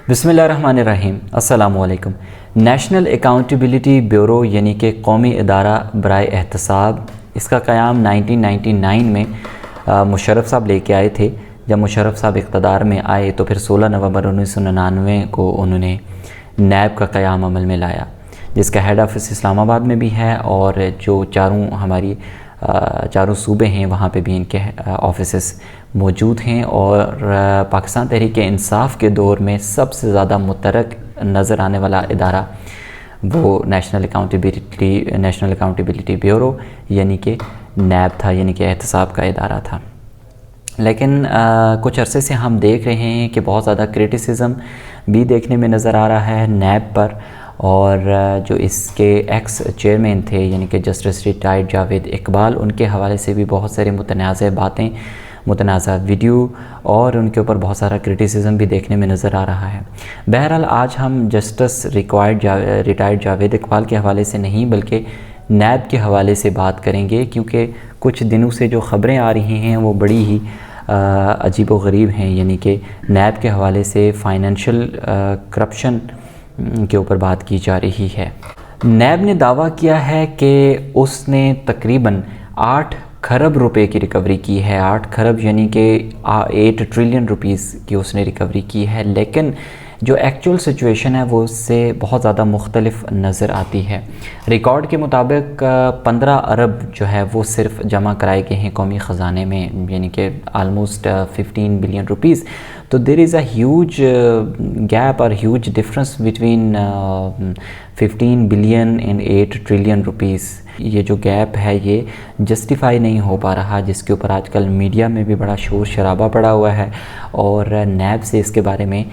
بسم اللہ الرحمن الرحیم۔ السلام علیکم۔ نیشنل اکاؤنٹیبلٹی بیورو یعنی کہ قومی ادارہ برائے احتساب، اس کا قیام 1999 میں مشرف صاحب لے کے آئے تھے۔ جب مشرف صاحب اقتدار میں آئے تو پھر 16 نومبر 1999 کو انہوں نے نیب کا قیام عمل میں لایا، جس کا ہیڈ آفس اسلام آباد میں بھی ہے، اور جو چاروں صوبے ہیں وہاں پہ بھی ان کے آفیسز موجود ہیں۔ اور پاکستان تحریک انصاف کے دور میں سب سے زیادہ مترک نظر آنے والا ادارہ وہ نیشنل اکاؤنٹیبلٹی بیورو یعنی کہ نیب تھا، یعنی کہ احتساب کا ادارہ تھا۔ لیکن کچھ عرصے سے ہم دیکھ رہے ہیں کہ بہت زیادہ کرٹیسزم بھی دیکھنے میں نظر آ رہا ہے نیب پر، اور جو اس کے ایکس چیئرمین تھے یعنی کہ جسٹس ریٹائرڈ جاوید اقبال، ان کے حوالے سے بھی بہت سارے متنازع باتیں، متنازع ویڈیو اور ان کے اوپر بہت سارا کرٹیسزم بھی دیکھنے میں نظر آ رہا ہے۔ بہرحال آج ہم جسٹس ریٹائرڈ جاوید اقبال کے حوالے سے نہیں بلکہ نیب کے حوالے سے بات کریں گے، کیونکہ کچھ دنوں سے جو خبریں آ رہی ہیں وہ بڑی ہی عجیب و غریب ہیں، یعنی کہ نیب کے حوالے سے فائنینشیل کرپشن کے اوپر بات کی جا رہی ہے۔ نیب نے دعویٰ کیا ہے کہ اس نے تقریباً 8 کھرب روپے کی ریکوری کی ہے۔ 8 کھرب یعنی کہ 8 ٹریلین روپیز کی اس نے ریکوری کی ہے، لیکن جو ایکچول سچویشن ہے وہ اس سے بہت زیادہ مختلف نظر آتی ہے۔ ریکارڈ کے مطابق 15 ارب جو ہے وہ صرف جمع کرائے گئے ہیں قومی خزانے میں، یعنی کہ آلموسٹ 15 بلین روپیز۔ تو دیر از اے ہیوج گیپ اور huge difference between 15 billion and 8 trillion rupees. یہ جو گیپ ہے یہ جسٹیفائی نہیں ہو پا رہا، جس کے اوپر آج کل میڈیا میں بھی بڑا شور شرابہ پڑا ہوا ہے، اور نیب سے اس کے بارے میں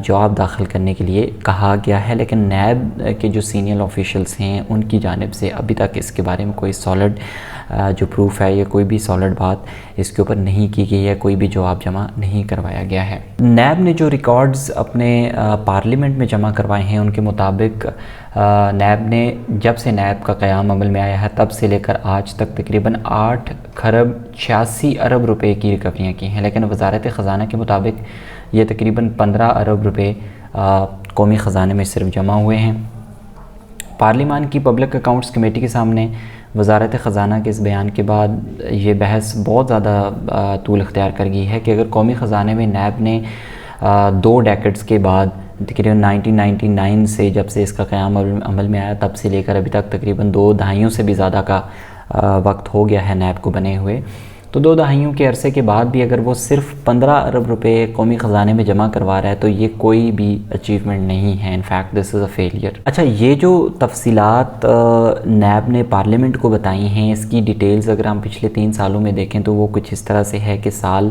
جواب داخل کرنے کے لیے کہا گیا ہے، لیکن نیب کے جو سینئر آفیشلز ہیں ان کی جانب سے ابھی تک اس کے بارے میں کوئی سالڈ جو پروف ہے یا کوئی بھی سالڈ بات اس کے اوپر نہیں کی گئی ہے، کوئی بھی جواب جمع نہیں کروایا گیا ہے۔ نیب نے جو ریکارڈز اپنے پارلیمنٹ میں جمع کروائے ہیں ان کے مطابق نیب نے جب سے نیب کا قیام عمل میں آیا ہے تب سے لے کر آج تک تقریباً 8 کھرب 86 ارب روپے کی ریکوریاں کی ہیں، لیکن وزارت خزانہ کے مطابق یہ تقریباً 15 ارب روپے قومی خزانے میں صرف جمع ہوئے ہیں۔ پارلیمان کی پبلک اکاؤنٹس کمیٹی کے سامنے وزارت خزانہ کے اس بیان کے بعد یہ بحث بہت زیادہ طول اختیار کر گئی ہے کہ اگر قومی خزانے میں نیب نے 2 ڈیکڈز کے بعد تقریباً 1999 سے جب سے اس کا قیام عمل میں آیا تب سے لے کر ابھی تک تقریباً 2 دہائیوں سے بھی زیادہ کا وقت ہو گیا ہے نیب کو بنے ہوئے، تو 2 دہائیوں کے عرصے کے بعد بھی اگر وہ صرف 15 ارب روپے قومی خزانے میں جمع کروا رہا ہے تو یہ کوئی بھی اچیومنٹ نہیں ہے، in fact this is a failure. اچھا، یہ جو تفصیلات نیب نے پارلیمنٹ کو بتائی ہیں اس کی ڈیٹیلز اگر ہم پچھلے 3 سالوں میں دیکھیں تو وہ کچھ اس طرح سے ہے کہ سال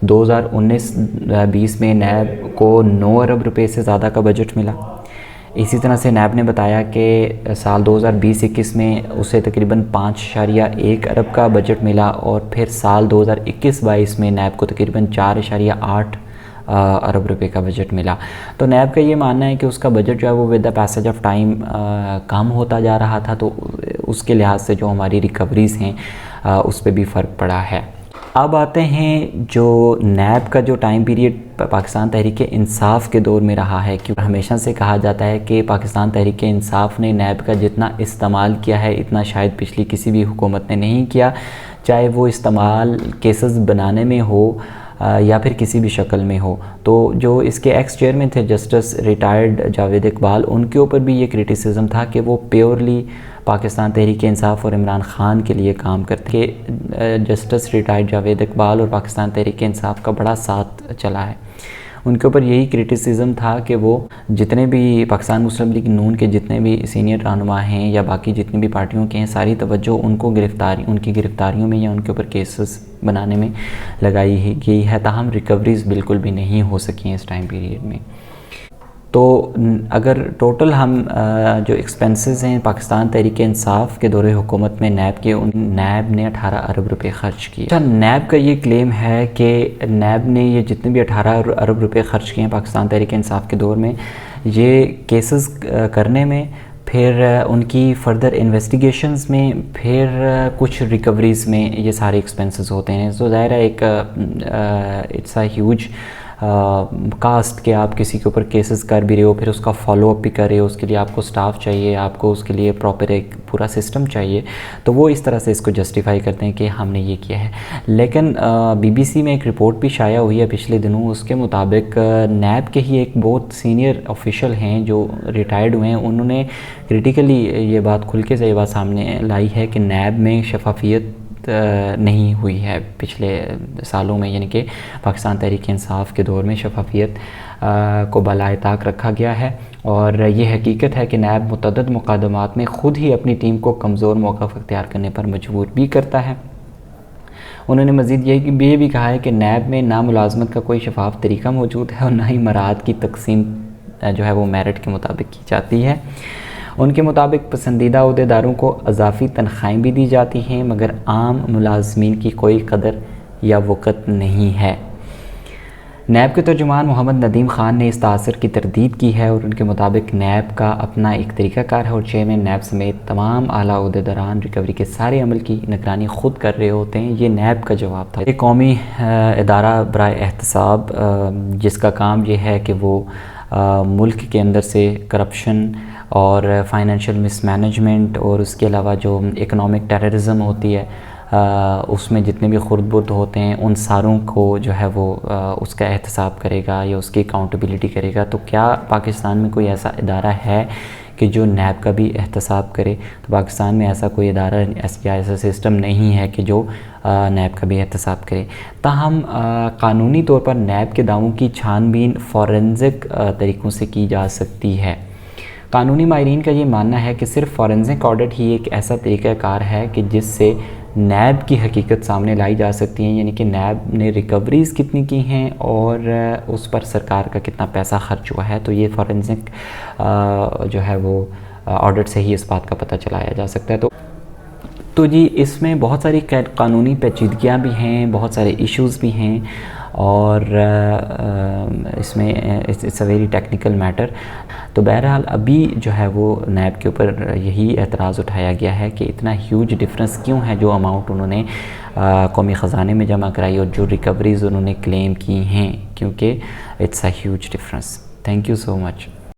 2019-20 میں نیب کو 9 ارب روپے سے زیادہ کا بجٹ ملا۔ اسی طرح سے نیب نے بتایا کہ سال 2020-21 میں اسے تقریباً 5.1 ارب کا بجٹ ملا، اور پھر سال 2021-22 میں نیب کو تقریباً 4.8 ارب روپے کا بجٹ ملا۔ تو نیب کا یہ ماننا ہے کہ اس کا بجٹ جو ہے وہ with the passage of time کم ہوتا جا رہا تھا، تو اس کے لحاظ سے جو ہماری ریکوریز ہیں اس پہ بھی فرق پڑا ہے۔ اب آتے ہیں جو نیب کا جو ٹائم پیریڈ پاکستان تحریک انصاف کے دور میں رہا ہے، کیونکہ ہمیشہ سے کہا جاتا ہے کہ پاکستان تحریک انصاف نے نیب کا جتنا استعمال کیا ہے اتنا شاید پچھلی کسی بھی حکومت نے نہیں کیا، چاہے وہ استعمال کیسز بنانے میں ہو یا پھر کسی بھی شکل میں ہو۔ تو جو اس کے ایکس چیئرمین تھے جسٹس ریٹائرڈ جاوید اقبال، ان کے اوپر بھی یہ کرٹیسزم تھا کہ وہ پیورلی پاکستان تحریک انصاف اور عمران خان کے لیے کام کرتے کہ جسٹس ریٹائرڈ جاوید اقبال اور پاکستان تحریک انصاف کا بڑا ساتھ چلا ہے۔ ان کے اوپر یہی کرٹیسزم تھا کہ وہ جتنے بھی پاکستان مسلم لیگ نون کے جتنے بھی سینئر رہنما ہیں یا باقی جتنی بھی پارٹیوں کے ہیں، ساری توجہ ان کی گرفتاریوں میں یا ان کے اوپر کیسز بنانے میں لگائی گئی ہے، تاہم ریکوریز بالکل بھی نہیں ہو سکی ہیں اس ٹائم پیریڈ میں۔ تو اگر ٹوٹل ہم جو ایکسپنسز ہیں پاکستان تحریک انصاف کے دور حکومت میں نیب نے 18 ارب روپے خرچ کیے۔ اچھا، نیب کا یہ کلیم ہے کہ نیب نے یہ جتنے بھی 18 ارب روپے خرچ کیے ہیں پاکستان تحریک انصاف کے دور میں، یہ کیسز کرنے میں، پھر ان کی فردر انویسٹیگیشنز میں، پھر کچھ ریکوریز میں یہ سارے ایکسپنسز ہوتے ہیں۔ تو ظاہر ہے ایک اٹس اے ہیوج کاسٹ کے آپ کسی کے اوپر کیسز کر بھی رہے ہو، پھر اس کا فالو اپ بھی کر رہے ہو، اس کے لیے آپ کو سٹاف چاہیے، آپ کو اس کے لیے پراپر ایک پورا سسٹم چاہیے، تو وہ اس طرح سے اس کو جسٹیفائی کرتے ہیں کہ ہم نے یہ کیا ہے۔ لیکن بی بی سی میں ایک رپورٹ بھی شائع ہوئی ہے پچھلے دنوں، اس کے مطابق نیب کے ہی ایک بہت سینئر آفیشل ہیں جو ریٹائرڈ ہوئے ہیں، انہوں نے کریٹیکلی یہ بات کھل کے سے یہ بات سامنے لائی ہے کہ نیب میں شفافیت نہیں ہوئی ہے پچھلے سالوں میں، یعنی کہ پاکستان تحریک انصاف کے دور میں شفافیت کو بالائے طاق رکھا گیا ہے، اور یہ حقیقت ہے کہ نیب متعدد مقدمات میں خود ہی اپنی ٹیم کو کمزور موقف اختیار کرنے پر مجبور بھی کرتا ہے۔ انہوں نے مزید یہ بھی کہا ہے کہ نیب میں نہ ملازمت کا کوئی شفاف طریقہ موجود ہے اور نہ ہی مراعات کی تقسیم جو ہے وہ میرٹ کے مطابق کی جاتی ہے۔ ان کے مطابق پسندیدہ عہدیداروں کو اضافی تنخواہیں بھی دی جاتی ہیں، مگر عام ملازمین کی کوئی قدر یا وقت نہیں ہے۔ نیب کے ترجمان محمد ندیم خان نے اس تاثر کی تردید کی ہے، اور ان کے مطابق نیب کا اپنا ایک طریقہ کار ہے اور چیئرمین نیب سمیت تمام اعلیٰ عہدیداران ریکوری کے سارے عمل کی نگرانی خود کر رہے ہوتے ہیں۔ یہ نیب کا جواب تھا۔ یہ قومی ادارہ برائے احتساب جس کا کام یہ ہے کہ وہ ملک کے اندر سے کرپشن اور فائنینشیل مس مینجمنٹ اور اس کے علاوہ جو اکنامک ٹیررزم ہوتی ہے اس میں جتنے بھی خرد برد ہوتے ہیں ان ساروں کو جو ہے وہ اس کا احتساب کرے گا یا اس کی اکاؤنٹیبلٹی کرے گا۔ تو کیا پاکستان میں کوئی ایسا ادارہ ہے کہ جو نیب کا بھی احتساب کرے؟ تو پاکستان میں ایسا کوئی ادارہ یا ایسا سسٹم نہیں ہے کہ جو نیب کا بھی احتساب کرے۔ تاہم قانونی طور پر نیب کے دعووں کی چھان بین فورنزک طریقوں سے کی جا سکتی ہے۔ قانونی ماہرین کا یہ ماننا ہے کہ صرف فورنزک آڈٹ ہی ایک ایسا طریقہ کار ہے کہ جس سے نیب کی حقیقت سامنے لائی جا سکتی ہیں، یعنی کہ نیب نے ریکوریز کتنی کی ہیں اور اس پر سرکار کا کتنا پیسہ خرچ ہوا ہے۔ تو یہ فورنزک جو ہے وہ آڈٹ سے ہی اس بات کا پتہ چلایا جا سکتا ہے۔ تو جی اس میں بہت ساری قانونی پیچیدگیاں بھی ہیں، بہت سارے ایشوز بھی ہیں، اور اس میں it's a very technical matter. تو بہرحال ابھی جو ہے وہ نیب کے اوپر یہی اعتراض اٹھایا گیا ہے کہ اتنا ہیوج ڈفرنس کیوں ہے جو اماؤنٹ انہوں نے قومی خزانے میں جمع کرائی اور جو ریکوریز انہوں نے کلیم کی ہیں، کیونکہ it's a huge difference. Thank you so much.